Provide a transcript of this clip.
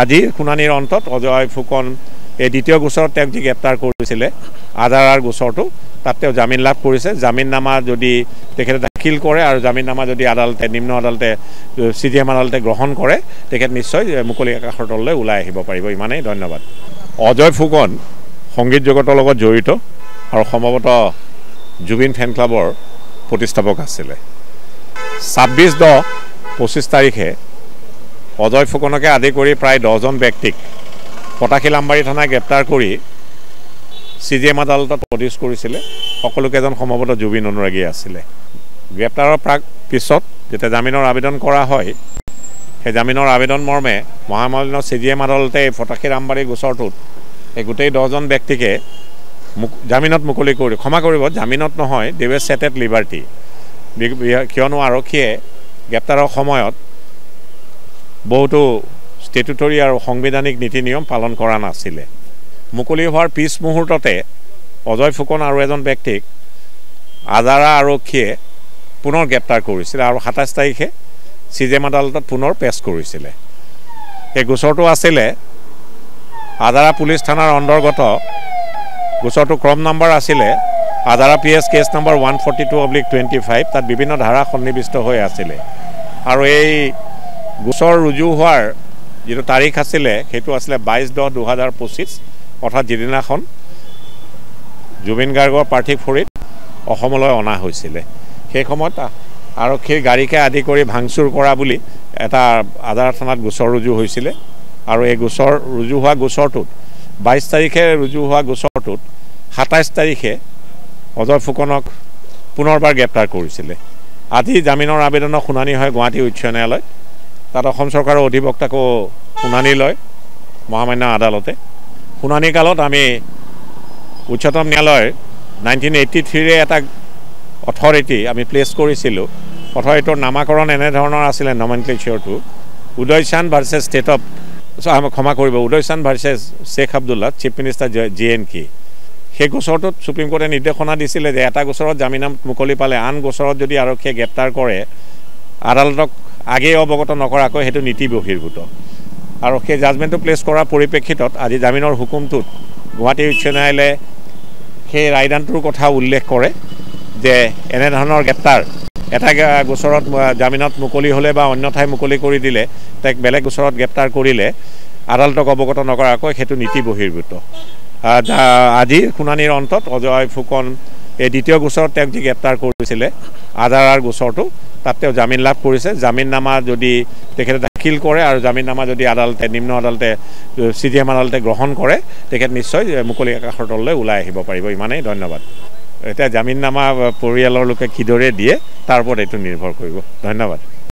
আজি শুনানিৰ অন্তত অজয় ফুকন এই দ্বিতীয় গোচৰত তেওঁক যি গ্ৰেপ্তাৰ কৰিছিলে আধাৰাৰ গোচৰটো তাত তেওঁ জামিন লাভ কৰিছে। জামিননামা যদি তেখেতে দাখিল কৰে আৰু জামিননামা যদি আদালতে নিম্ন আদালতে CJM আদালতে গ্ৰহণ কৰে তেখেত নিশ্চয় মুকলি আকাশৰ তললৈ ওলাই আহিব পাৰিব। ইমানেই, ধন্যবাদ। অজয় ফুকন সংগীত জগতৰ লগত জড়িত আৰু সম্ভৱতঃ জুবিন ফেন ক্লাবৰ প্ৰতিষ্ঠাপক আছিলে। 26/10/25 তাৰিখে অজয় ফুকনকে আদি কৰি প্ৰায় 10জন ব্যক্তিক পটাশিল আমবাৰী থানাই গ্ৰেপ্তাৰ কৰি CJM আদালতত প্ৰডিউচ কৰিছিলে। সকলোকেইজন সম্ভৱতঃ জুবিন অনুৰাগী আছিলে। গ্ৰেপ্তাৰৰ পিছত যেতিয়া জামিনৰ আবেদন কৰা হয়, সেই জামিনৰ আবেদন মৰ্মে মহামান্য CJM আদালতে পটাশিল আমবাৰী গোচৰটোত এই গোটেই 10জন ব্যক্তিকে জামিনত মুকলি কৰি, ক্ষমা কৰিব, জামিনত নহয়, দে ৱে সেট এট লিবাৰ্টি, কিয়নো আৰক্ষীয়ে গ্ৰেপ্তাৰৰ সময়ত বহুতো ষ্টেটুটৰী আৰু সাংবিধানিক নীতি নিয়ম পালন কৰা নাছিলে। মুকলি হোৱাৰ পিছ মুহূৰ্ততে অজয় ফুকন আৰু এজন ব্যক্তিক আজাৰা আৰক্ষীয়ে পুনৰ গ্ৰেপ্তাৰ কৰিছিলে আৰু 27 তাৰিখে CJM আদালতত পুনৰ পেছ কৰিছিলে। এই গোচৰটো আছিলে আজাৰা পুলিচ থানাৰ অন্তৰ্গত। গোচৰটো ক্ৰম নম্বৰ আছিলে আজাৰা PS কেছ নম্বৰ 142/25। তাত বিভিন্ন ধাৰা সন্নিৱিষ্ট হৈ আছিলে আৰু এই গোচৰ ৰুজু হোৱাৰ যিটো তাৰিখ আছিলে সেইটো আছিলে 22/10/2025, অৰ্থাৎ যিদিনাখন জুবিন গাৰ্গৰ পাৰ্থিৱ শৰীৰ অসমলৈ অনা হৈছিলে। সেই সময়ত আৰক্ষীৰ গাড়ীকে আদি কৰি ভাংচুৰ কৰা বুলি এটা আজাৰা থানাত গোচৰ ৰুজু হৈছিলে আৰু এই গোচৰ ৰুজু হোৱা গোচৰটোত 22 তাৰিখে ৰুজু হোৱা গোচৰটোত 27 তাৰিখে অজয় ফুকনক পুনৰবাৰ গ্ৰেপ্তাৰ কৰিছিলে। আজি জামিনৰ আবেদনৰ শুনানি হয় গুৱাহাটী উচ্চ ন্যায়ালয়ত। তাত অসম চৰকাৰৰ অধিবক্তাকো শুনানি লয় মহামান্য আদালতে। শুনানি কালত আমি উচ্চতম ন্যায়ালয়ৰ 1983 এটা অথৰিটি আমি প্লেচ কৰিছিলোঁ। অথৰিটিৰ নামাকৰণ এনেধৰণৰ আছিলে, নমেনক্লেচাৰটো Uday Chand versus state of, ক্ষমা কৰিব, Uday Chand versus Sheikh Abdullah, chief minister JNK। সেই গোচৰটোত সুপ্ৰিম কোৰ্টে নিৰ্দেশনা দিছিলে যে এটা গোচৰত জামিন মুকলি পালে আন গোচৰত যদি আৰক্ষীয়ে গ্ৰেপ্তাৰ কৰে আদালতক আগেয়ে অৱগত নকৰাকৈ সেইটো নীতি বহিৰ্ভূত। আৰু সেই জাজমেণ্টটো প্লেচ কৰাৰ পৰিপ্ৰেক্ষিতত আজি জামিনৰ হুকুমটোত গুৱাহাটী উচ্চ ন্যায়ালয়ে সেই ৰায়দানটোৰ কথা উল্লেখ কৰে যে এনেধৰণৰ গ্ৰেপ্তাৰ এটা গোচৰত জামিনত মুকলি হ'লে বা অন্য ঠাই মুকলি কৰি দিলে তাক বেলেগ গোচৰত গ্ৰেপ্তাৰ কৰিলে আদালতক অৱগত নকৰাকৈ সেইটো নীতি বহিৰ্ভূত। আজি শুনানিৰ অন্তত অজয় ফুকন এই দ্বিতীয় গোচৰত তেওঁক যি গ্ৰেপ্তাৰ কৰিছিলে আধাৰাৰ গোচৰটো তাত তেওঁ জামিন লাভ কৰিছে। জামিননামা যদি তেখেতে দাখিল কৰে আৰু জামিননামা যদি আদালতে নিম্ন আদালতে CJM আদালতে গ্ৰহণ কৰে তেখেত নিশ্চয় মুকলি আকাশৰ তললৈ ওলাই আহিব পাৰিব। ইমানেই, ধন্যবাদ। এতিয়া জামিননামা পৰিয়ালৰ লোকে কিদৰে দিয়ে তাৰ ওপৰত এইটো নিৰ্ভৰ কৰিব। ধন্যবাদ।